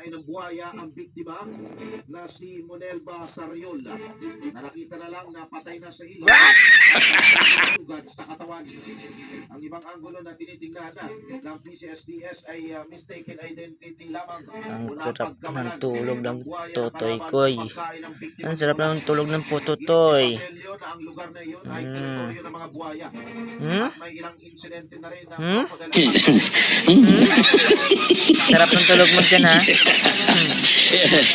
kinakain ng buhaya ang biktima na si Monelba Sarriol na nakita na lang na patay na sa ilong. Sugat sa katawan. Ang ibang anggulo na tinitingnan ng PCSDS ay mistaken identity lamang. Ang sarap ng tulog ng Totoy Koy. Ang sarap ng tulog ng Pututoy. Ang lugar na iyon ay teritoryo ng mga buhaya. At may ilang insidente na rin ng Sarap ng tulog mo dyan, ha? Yes.